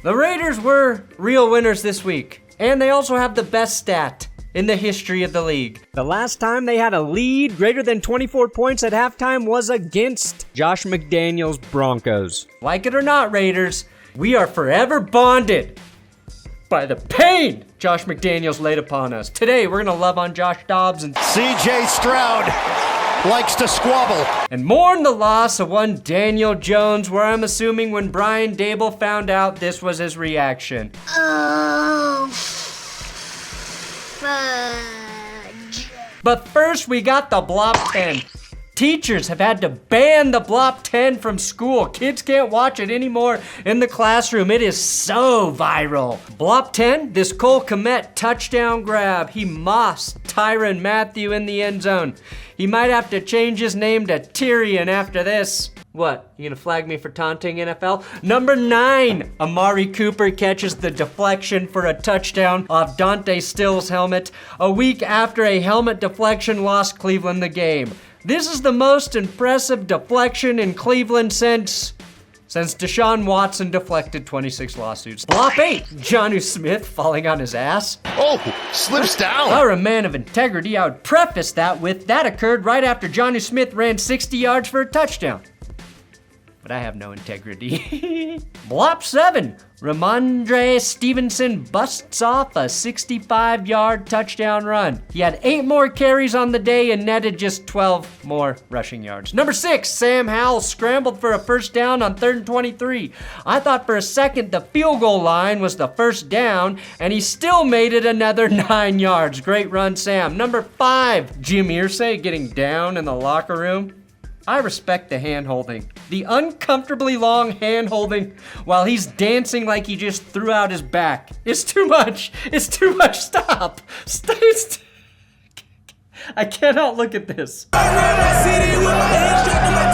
The Raiders were real winners this week, and they also have the best stat in the history of the league. The last time they had a lead greater than 24 points at halftime was against Josh McDaniels' Broncos. Like it or not, Raiders, we are forever bonded by the pain Josh McDaniels laid upon us. Today, we're going to love on Josh Dobbs and C.J. Stroud likes to squabble. And mourn the loss of one Daniel Jones, where I'm assuming when Brian Dable found out, this was his reaction. Oh, fudge. But first, we got the Blop 10. Teachers have had to ban the Blop 10 from school. Kids can't watch it anymore in the classroom. It is so viral. Blop 10, this Cole Kmet touchdown grab. He mossed Tyrann Mathieu in the end zone. He might have to change his name to Tyrion after this. What, you gonna flag me for taunting, NFL? Number 9, Amari Cooper catches the deflection for a touchdown off Dante Still's helmet. A week after a helmet deflection lost Cleveland the game. This is the most impressive deflection in Cleveland since Deshaun Watson deflected 26 lawsuits. Blop 8, Jonnu Smith falling on his ass. Oh, slips down. If I were a man of integrity, I would preface that with, that occurred right after Jonnu Smith ran 60 yards for a touchdown. But I have no integrity. Blop 7, Ramondre Stevenson busts off a 65-yard touchdown run. He had 8 more carries on the day and netted just 12 more rushing yards. Number 6, Sam Howell scrambled for a first down on 3rd and 23. I thought for a second the field goal line was the first down, and he still made it another 9 yards. Great run, Sam. Number 5, Jim Irsay getting down in the locker room. I respect the hand-holding. The uncomfortably long hand-holding while he's dancing like he just threw out his back. It's too much. It's too much. Stop. I cannot look at this.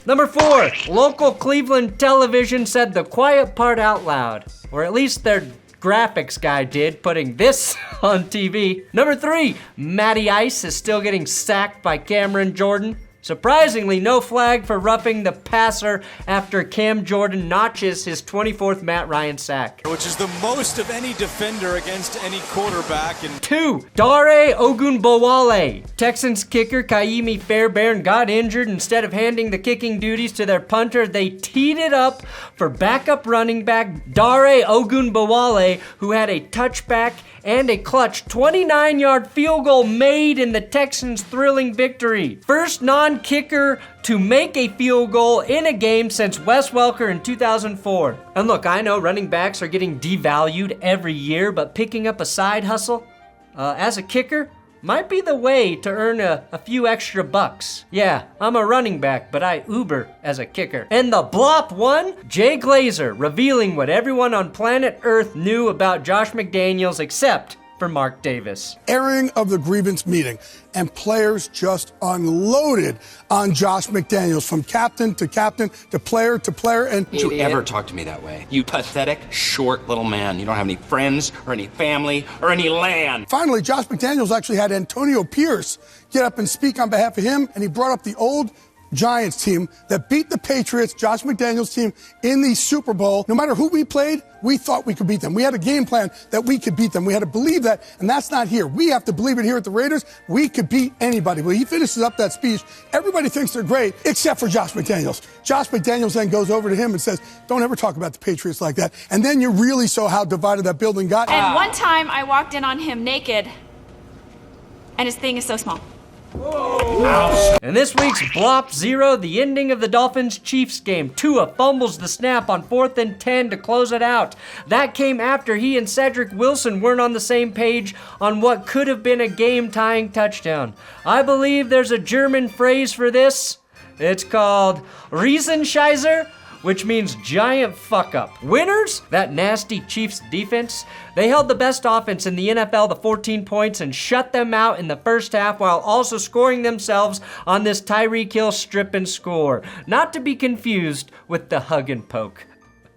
Number 4, local Cleveland television said the quiet part out loud. Or at least their graphics guy did, putting this on TV. Number 3, Matty Ice is still getting sacked by Cameron Jordan. Surprisingly, no flag for roughing the passer after Cam Jordan notches his 24th Matt Ryan sack. Which is the most of any defender against any quarterback. 2, Dare Ogunbowale. Texans kicker Kaimi Fairbairn got injured. Instead of handing the kicking duties to their punter, they teed it up for backup running back Dare Ogunbowale, who had a touchback and a clutch 29-yard field goal made in the Texans' thrilling victory. First non-kicker to make a field goal in a game since Wes Welker in 2004. And look, I know running backs are getting devalued every year, but picking up a side hustle as a kicker might be the way to earn a few extra bucks. Yeah, I'm a running back, but I Uber as a kicker. And the Blop 1, Jay Glazer revealing what everyone on planet Earth knew about Josh McDaniels except for Mark Davis. Airing of the grievance meeting, and players just unloaded on Josh McDaniels from captain to player to player. And don't you ever talk to me that way. You pathetic, short little man. You don't have any friends or any family or any land. Finally, Josh McDaniels actually had Antonio Pierce get up and speak on behalf of him, and he brought up the old Giants team that beat the Patriots, Josh McDaniels' team, in the Super Bowl. No matter who we played, we thought we could beat them. We had a game plan that we could beat them. We had to believe that, and that's not here. We have to believe it here at the Raiders. We could beat anybody. Well, he finishes up that speech. Everybody thinks they're great, except for Josh McDaniels. Josh McDaniels then goes over to him and says, don't ever talk about the Patriots like that. And then you really saw how divided that building got. And one time I walked in on him naked, and his thing is so small. Whoa. And this week's Blop 0, the ending of the Dolphins-Chiefs game. Tua fumbles the snap on 4th and 10 to close it out. That came after he and Cedric Wilson weren't on the same page on what could have been a game-tying touchdown. I believe there's a German phrase for this. It's called Riesenscheißer, which means giant fuck-up. Winners? That nasty Chiefs defense. They held the best offense in the NFL to 14 points and shut them out in the first half while also scoring themselves on this Tyreek Hill strip and score. Not to be confused with the hug and poke.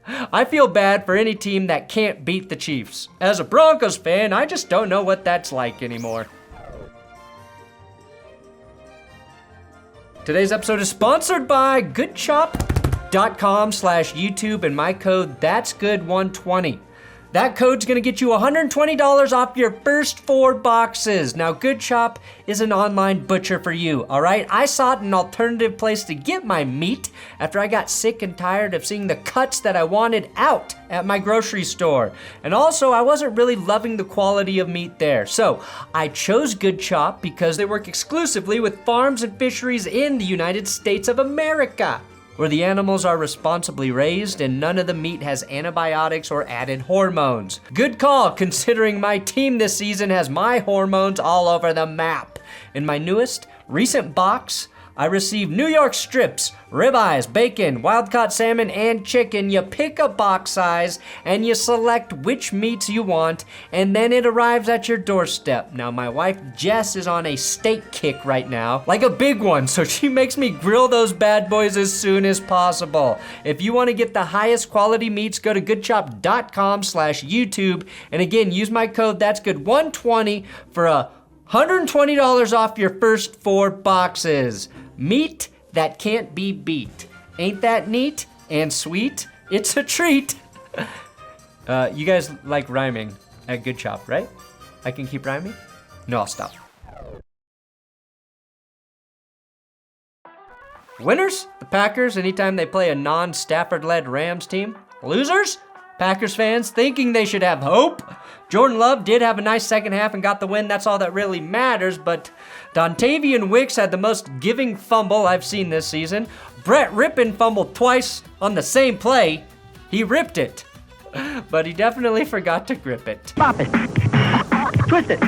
I feel bad for any team that can't beat the Chiefs. As a Broncos fan, I just don't know what that's like anymore. Today's episode is sponsored by GoodChop.com/YouTube and my code That'sGood120. That code's gonna get you $120 off your first 4 boxes. Now, Good Chop is an online butcher for you, all right? I sought an alternative place to get my meat after I got sick and tired of seeing the cuts that I wanted out at my grocery store. And also, I wasn't really loving the quality of meat there. So, I chose Good Chop because they work exclusively with farms and fisheries in the United States of America, where the animals are responsibly raised and none of the meat has antibiotics or added hormones. Good call, considering my team this season has my hormones all over the map. In my newest, recent box, I received New York strips, ribeyes, bacon, wild-caught salmon, and chicken. You pick a box size and you select which meats you want, and then it arrives at your doorstep. Now, my wife Jess is on a steak kick right now, like a big one, so she makes me grill those bad boys as soon as possible. If you want to get the highest quality meats, go to goodchop.com/YouTube, and again, use my code That'sGood120 for $120 off your first 4 boxes. Meat that can't be beat. Ain't that neat and sweet? It's a treat. You guys like rhyming at Good Chop, right? I can keep rhyming? No, I'll stop. Winners, the Packers, anytime they play a non-Stafford-led Rams team. Losers, Packers fans thinking they should have hope. Jordan Love did have a nice second half and got the win. That's all that really matters, but Dontavian Wicks had the most giving fumble I've seen this season. Brett Rippon fumbled twice on the same play. He ripped it, but he definitely forgot to grip it. Pop it. Twist it.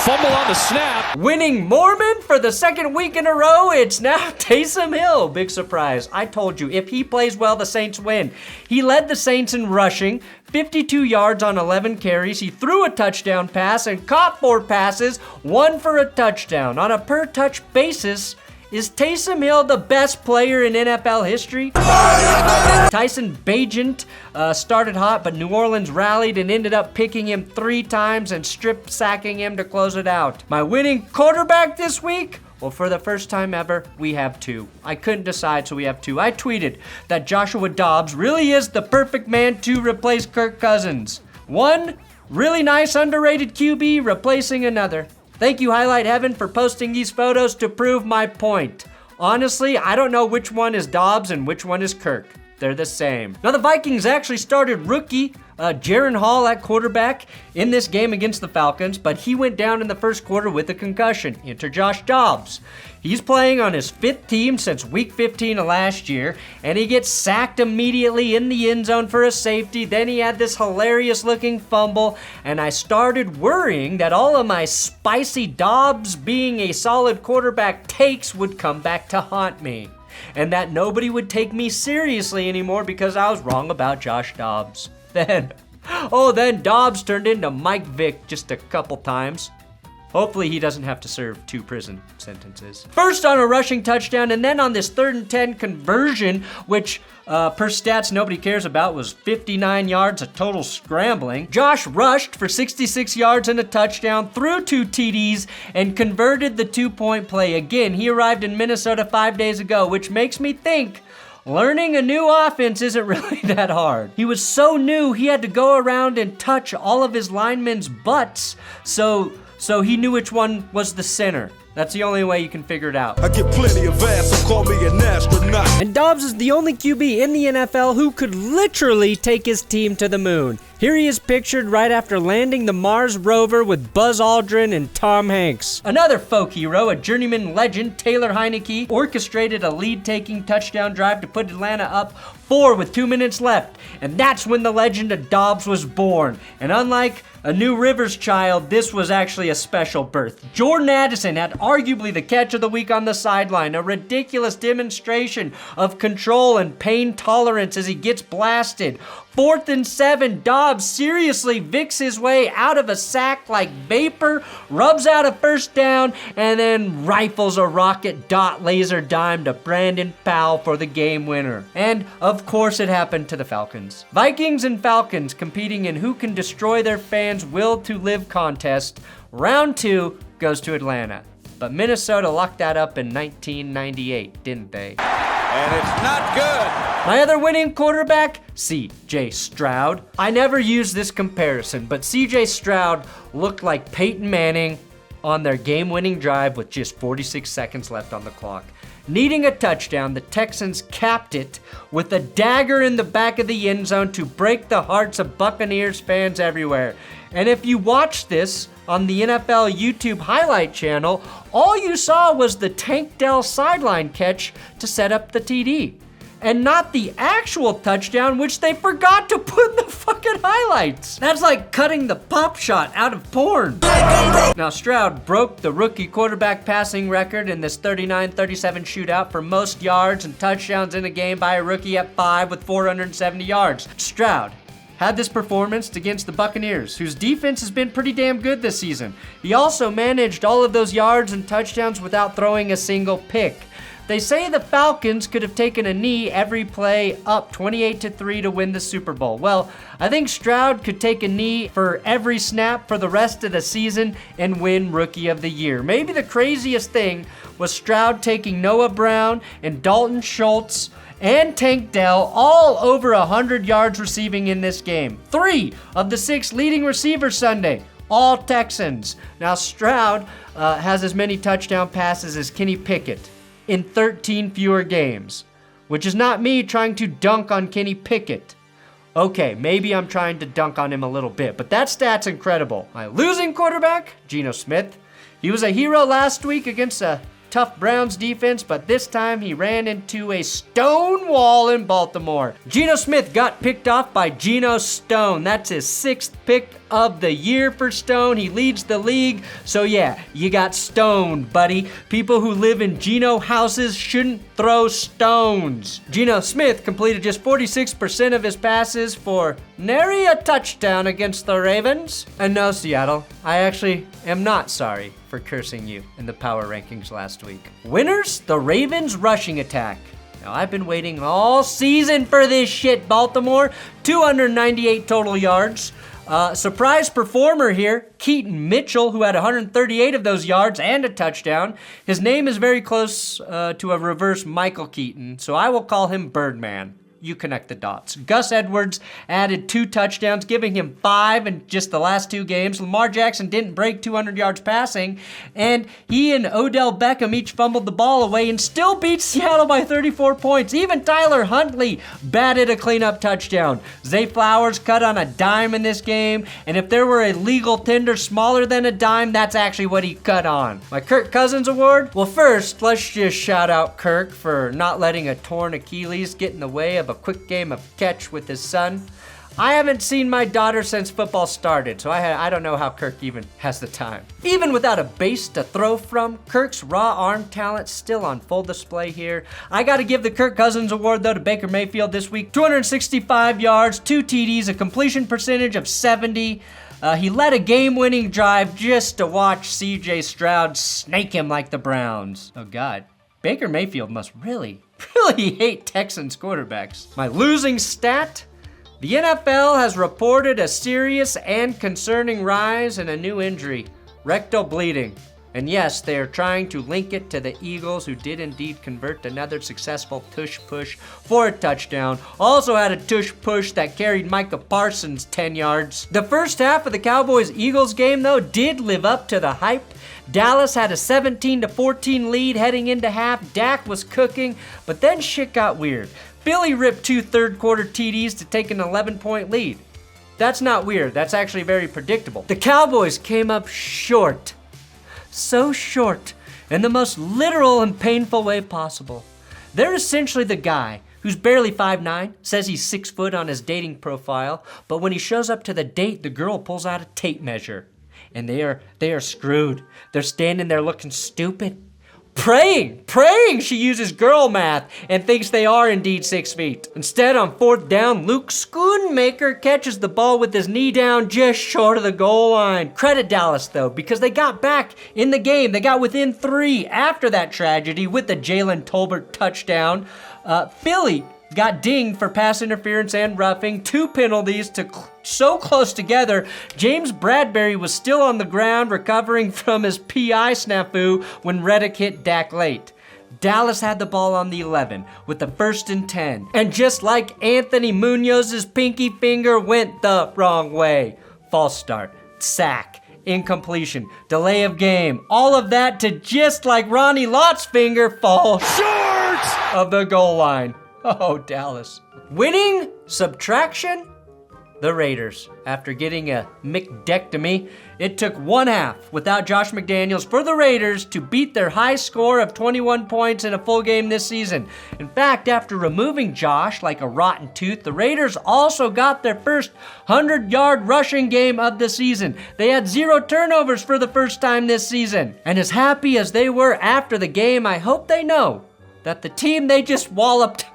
Fumble on the snap. Winning Mormon for the second week in a row, it's now Taysom Hill. Big surprise. I told you, if he plays well, the Saints win. He led the Saints in rushing, 52 yards on 11 carries. He threw a touchdown pass and caught 4 passes, 1 for a touchdown. On a per-touch basis, is Taysom Hill the best player in NFL history? Tyson Bagent started hot, but New Orleans rallied and ended up picking him 3 times and strip sacking him to close it out. My winning quarterback this week? Well, for the first time ever, we have 2. I couldn't decide, so we have 2. I tweeted that Joshua Dobbs really is the perfect man to replace Kirk Cousins. 1 really nice underrated QB replacing another. Thank you, Highlight Heaven, for posting these photos to prove my point. Honestly, I don't know which one is Dobbs and which one is Kirk. They're the same. Now, the Vikings actually started rookie Jaron Hall at quarterback in this game against the Falcons, but he went down in the first quarter with a concussion. Enter Josh Dobbs. He's playing on his 5th team since week 15 of last year, and he gets sacked immediately in the end zone for a safety. Then he had this hilarious looking fumble, and I started worrying that all of my spicy Dobbs being a solid quarterback takes would come back to haunt me, and that nobody would take me seriously anymore because I was wrong about Josh Dobbs. Then Dobbs turned into Mike Vick just a couple times. Hopefully he doesn't have to serve 2 prison sentences. First on a rushing touchdown, and then on this 3rd and 10 conversion, which per stats nobody cares about, was 59 yards of total scrambling. Josh rushed for 66 yards and a touchdown, threw 2 TDs, and converted the 2-point play. Again, he arrived in Minnesota 5 days ago, which makes me think learning a new offense isn't really that hard. He was so new, he had to go around and touch all of his linemen's butts, so he knew which one was the center. That's the only way you can figure it out. I get plenty of ass, so call me an astronaut. And Dobbs is the only QB in the NFL who could literally take his team to the moon. Here he is pictured right after landing the Mars rover with Buzz Aldrin and Tom Hanks. Another folk hero, a journeyman legend, Taylor Heineke, orchestrated a lead-taking touchdown drive to put Atlanta up 4 with 2 minutes left. And that's when the legend of Dobbs was born. And unlike a New Rivers child, this was actually a special birth. Jordan Addison had arguably the catch of the week on the sideline, a ridiculous demonstration of control and pain tolerance as he gets blasted. 4th and 7, Dobbs seriously vicks his way out of a sack like vapor, rubs out a first down, and then rifles a rocket dot laser dime to Brandon Powell for the game winner. And of course it happened to the Falcons. Vikings and Falcons competing in who can destroy their fans' will to live contest. Round 2 goes to Atlanta. But Minnesota locked that up in 1998, didn't they? and it's not good. My other winning quarterback, C.J. Stroud. I never use this comparison, but C.J. Stroud looked like Peyton Manning on their game-winning drive with just 46 seconds left on the clock. Needing a touchdown, the Texans capped it with a dagger in the back of the end zone to break the hearts of Buccaneers fans everywhere. And if you watch this on the NFL YouTube highlight channel, all you saw was the Tank Dell sideline catch to set up the TD. And not the actual touchdown, which they forgot to put in the fucking highlights. That's like cutting the pop shot out of porn. Now, Stroud broke the rookie quarterback passing record in this 39-37 shootout for most yards and touchdowns in a game by a rookie at 5 with 470 yards. Stroud had this performance against the Buccaneers, whose defense has been pretty damn good this season. He also managed all of those yards and touchdowns without throwing a single pick. They say the Falcons could have taken a knee every play up 28-3 to win the Super Bowl. Well, I think Stroud could take a knee for every snap for the rest of the season and win Rookie of the Year. Maybe the craziest thing was Stroud taking Noah Brown and Dalton Schultz and Tank Dell all over 100 yards receiving in this game. 3 of the 6 leading receivers Sunday, all Texans. Now Stroud has as many touchdown passes as Kenny Pickett in 13 fewer games, which is not me trying to dunk on Kenny Pickett. Okay, maybe I'm trying to dunk on him a little bit, but that stat's incredible. My losing quarterback, Geno Smith. He was a hero last week against a tough Browns defense, but this time he ran into a stone wall in Baltimore. Geno Smith got picked off by Geno Stone. That's his 6th pick of the year for Stone. He leads the league. So yeah, you got stoned, buddy. People who live in Geno houses shouldn't throw stones. Geno Smith completed just 46% of his passes for nary a touchdown against the Ravens. And no, Seattle, I actually am not sorry for cursing you in the power rankings last week. Winners, the Ravens rushing attack. Now, I've been waiting all season for this shit, Baltimore. 298 total yards. Surprise performer here, Keaton Mitchell, who had 138 of those yards and a touchdown. His name is very close to a reverse Michael Keaton, so I will call him Birdman. You connect the dots. Gus Edwards added 2 touchdowns, giving him 5 in just the last 2 games. Lamar Jackson didn't break 200 yards passing, and he and Odell Beckham each fumbled the ball away and still beat Seattle by 34 points. Even Tyler Huntley batted a cleanup touchdown. Zay Flowers cut on a dime in this game, and if there were a legal tender smaller than a dime, that's actually what he cut on. My Kirk Cousins award? Well, first, let's just shout out Kirk for not letting a torn Achilles get in the way of a quick game of catch with his son. I haven't seen my daughter since football started, so I don't know how Kirk even has the time. Even without a base to throw from, Kirk's raw arm talent still on full display here. I gotta give the Kirk Cousins award though to Baker Mayfield this week. 265 yards, 2 TDs, a completion percentage of 70. He led a game-winning drive just to watch C.J. Stroud snake him like the Browns. Oh God, Baker Mayfield must really hate Texans quarterbacks. My losing stat? The NFL has reported a serious and concerning rise in a new injury, rectal bleeding. And yes, they are trying to link it to the Eagles, who did indeed convert another successful tush-push for a touchdown. Also had a tush-push that carried Micah Parsons 10 yards. The first half of the Cowboys-Eagles game, though, did live up to the hype. Dallas had a 17-14 lead heading into half. Dak was cooking, but then shit got weird. Philly ripped 2 third-quarter TDs to take an 11-point lead. That's not weird. That's actually very predictable. The Cowboys came up short. So short, in the most literal and painful way possible. They're essentially the guy who's barely 5'9", says he's 6 foot on his dating profile, but when he shows up to the date, the girl pulls out a tape measure. And they are screwed. They're standing there looking stupid. Praying she uses girl math and thinks they are indeed 6 feet. Instead, on 4th down, Luke Schoonmaker catches the ball with his knee down just short of the goal line. Credit Dallas, though, because they got back in the game. They got within 3 after that tragedy with the Jalen Tolbert touchdown. Philly got dinged for pass interference and roughing, 2 penalties to so close together. James Bradbury was still on the ground recovering from his PI snafu when Reddick hit Dak late. Dallas had the ball on the 11 with the 1st and 10. And just like Anthony Munoz's pinky finger went the wrong way. False start, sack, incompletion, delay of game, all of that to just like Ronnie Lott's finger fall short of the goal line. Oh, Dallas. Winning subtraction? The Raiders. After getting a McDectomy, it took 1 half without Josh McDaniels for the Raiders to beat their high score of 21 points in a full game this season. In fact, after removing Josh like a rotten tooth, the Raiders also got their first 100-yard rushing game of the season. They had 0 turnovers for the first time this season. And as happy as they were after the game, I hope they know that the team they just walloped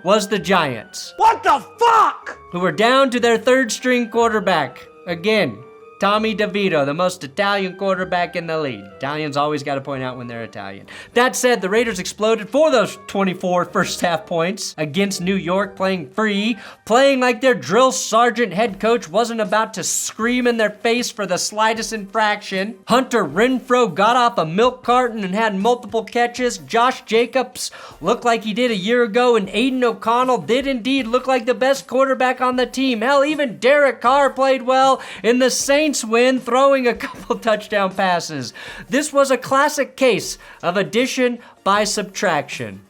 was the Giants. What the fuck? Who were down to their 3rd string quarterback. Again, Tommy DeVito, the most Italian quarterback in the league. Italians always got to point out when they're Italian. That said, the Raiders exploded for those 24 first half points against New York, playing free, playing like their drill sergeant head coach wasn't about to scream in their face for the slightest infraction. Hunter Renfrow got off a milk carton and had multiple catches. Josh Jacobs looked like he did a year ago, and Aiden O'Connell did indeed look like the best quarterback on the team. Hell, even Derek Carr played well in the Saints win, throwing a couple touchdown passes. This was a classic case of addition by subtraction.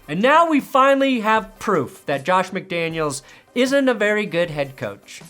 And now we finally have proof that Josh McDaniels isn't a very good head coach.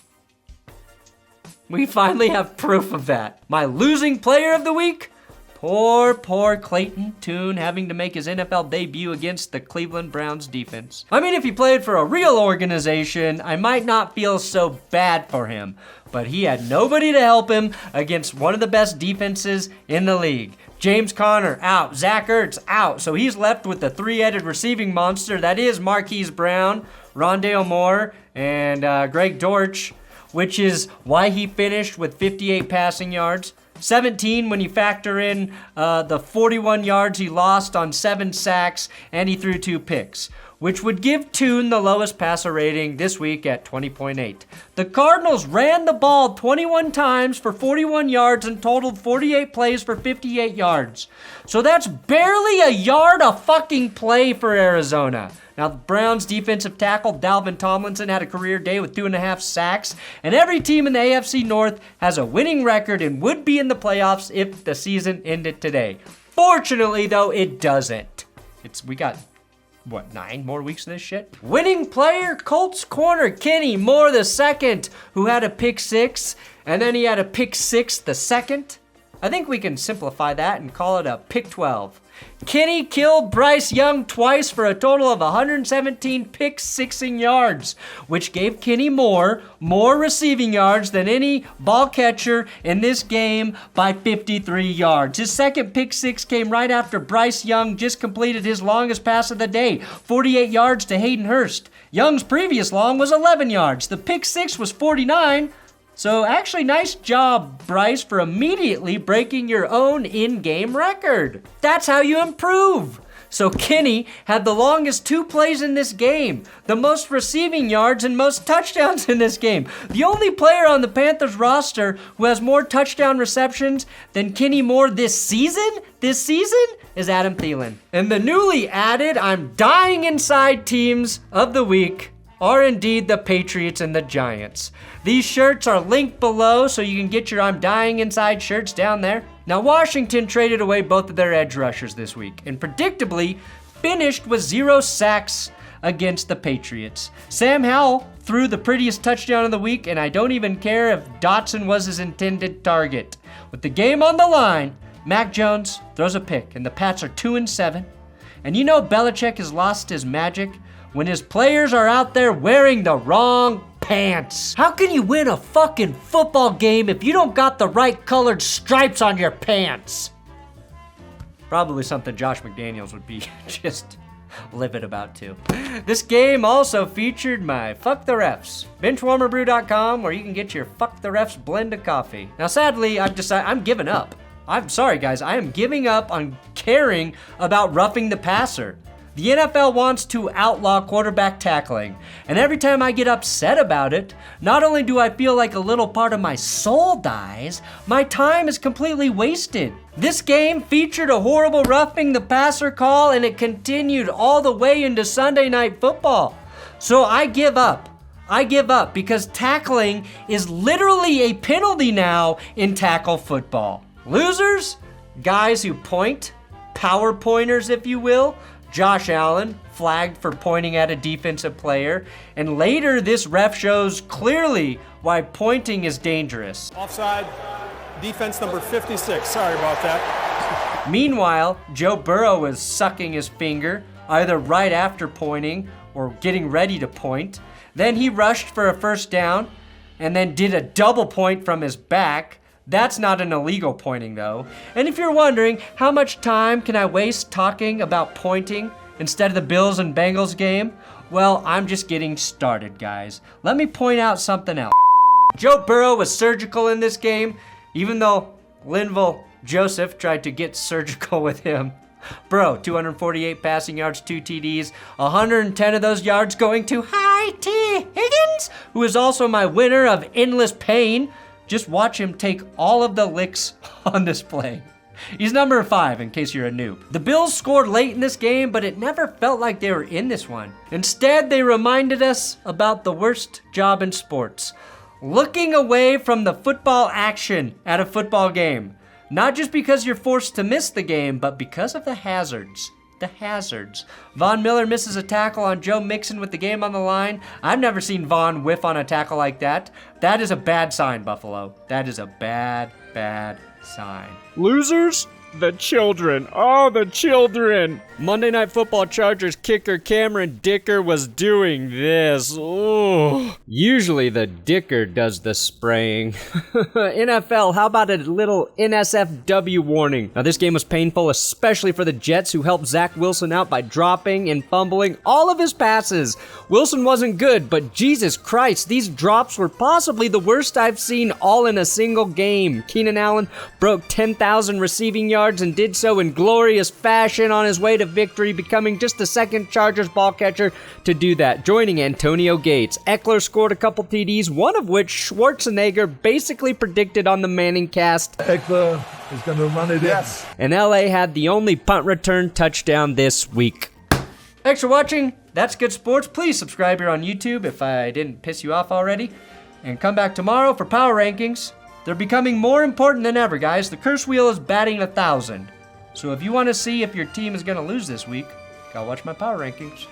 We finally have proof of that. My losing player of the week? Poor Clayton Tune having to make his NFL debut against the Cleveland Browns defense. I mean, if he played for a real organization, I might not feel so bad for him. But he had nobody to help him against one of the best defenses in the league. James Conner out, Zach Ertz out, so he's left with the 3-headed receiving monster that is Marquise Brown, Rondale Moore, and Greg Dortch, which is why he finished with 58 passing yards. 17 when you factor in the 41 yards he lost on 7 sacks, and he threw 2 picks, which would give Tune the lowest passer rating this week at 20.8. The Cardinals ran the ball 21 times for 41 yards and totaled 48 plays for 58 yards. So that's barely a yard a fucking play for Arizona. Now, the Browns' defensive tackle, Dalvin Tomlinson, had a career day with 2.5 sacks, and every team in the AFC North has a winning record and would be in the playoffs if the season ended today. Fortunately, though, it doesn't. We got 9 more weeks of this shit? Winning player, Colts corner Kenny Moore II, who had a pick 6, and then he had a pick 6 the second. I think we can simplify that and call it a pick 12. Kenny killed Bryce Young twice for a total of 117 pick-sixing yards, which gave Kenny Moore more receiving yards than any ball catcher in this game by 53 yards. His second pick-six came right after Bryce Young just completed his longest pass of the day, 48 yards to Hayden Hurst. Young's previous long was 11 yards. The pick-six was 49. So actually, nice job, Bryce, for immediately breaking your own in-game record. That's how you improve. So Kenny had the longest 2 plays in this game, the most receiving yards and most touchdowns in this game. The only player on the Panthers roster who has more touchdown receptions than Kenny Moore this season is Adam Thielen. And the newly added I'm dying inside teams of the week are indeed the Patriots and the Giants. These shirts are linked below so you can get your I'm Dying Inside shirts down there. Now, Washington traded away both of their edge rushers this week and predictably finished with 0 sacks against the Patriots. Sam Howell threw the prettiest touchdown of the week, and I don't even care if Dotson was his intended target. With the game on the line, Mac Jones throws a pick, and the Pats are 2-7. And you know Belichick has lost his magic when his players are out there wearing the wrong pants. How can you win a fucking football game if you don't got the right colored stripes on your pants? Probably something Josh McDaniels would be just livid about too. This game also featured my Fuck the Refs, BenchwarmerBrew.com, where you can get your Fuck the Refs blend of coffee. Now sadly, I've decided I'm giving up. I'm sorry guys, I am giving up on caring about roughing the passer. The NFL wants to outlaw quarterback tackling, and every time I get upset about it, not only do I feel like a little part of my soul dies, my time is completely wasted. This game featured a horrible roughing the passer call, and it continued all the way into Sunday Night Football. So I give up. I give up because tackling is literally a penalty now in tackle football. Losers? Guys who point, power pointers if you will. Josh Allen flagged for pointing at a defensive player, and later this ref shows clearly why pointing is dangerous. Offside, defense number 56, sorry about that. Meanwhile, Joe Burrow was sucking his finger, either right after pointing or getting ready to point. Then he rushed for a first down and then did a double point from his back. That's not an illegal pointing though. And if you're wondering, how much time can I waste talking about pointing instead of the Bills and Bengals game? Well, I'm just getting started, guys. Let me point out something else. Joe Burrow was surgical in this game, even though Linval Joseph tried to get surgical with him. Burrow, 248 passing yards, 2 TDs, 110 of those yards going to T. Higgins, who is also my winner of Endless Pain. Just watch him take all of the licks on this play. He's number 5 in case you're a noob. The Bills scored late in this game, but it never felt like they were in this one. Instead, they reminded us about the worst job in sports. Looking away from the football action at a football game. Not just because you're forced to miss the game, but because of the hazards. The hazards. Von Miller misses a tackle on Joe Mixon with the game on the line. I've never seen Von whiff on a tackle like that. That is a bad sign, Buffalo. That is a bad, bad sign. Losers? The children. Oh, the children. Monday Night Football Chargers kicker Cameron Dicker was doing this. Ooh. Usually the Dicker does the spraying. NFL, how about a little NSFW warning? Now this game was painful, especially for the Jets, who helped Zach Wilson out by dropping and fumbling all of his passes. Wilson wasn't good, but Jesus Christ, these drops were possibly the worst I've seen all in a single game. Keenan Allen broke 10,000 receiving yards and did so in glorious fashion on his way to victory, becoming just the second Chargers ball catcher to do that, joining Antonio Gates. Eckler scored a couple TDs, one of which Schwarzenegger basically predicted on the Manning cast. Eckler is going to run it in. And LA had the only punt return touchdown this week. Thanks for watching. That's Good Sports. Please subscribe here on YouTube if I didn't piss you off already. And come back tomorrow for Power Rankings. They're becoming more important than ever, guys. The curse wheel is batting 1,000. So if you want to see if your team is going to lose this week, go watch my Power Rankings.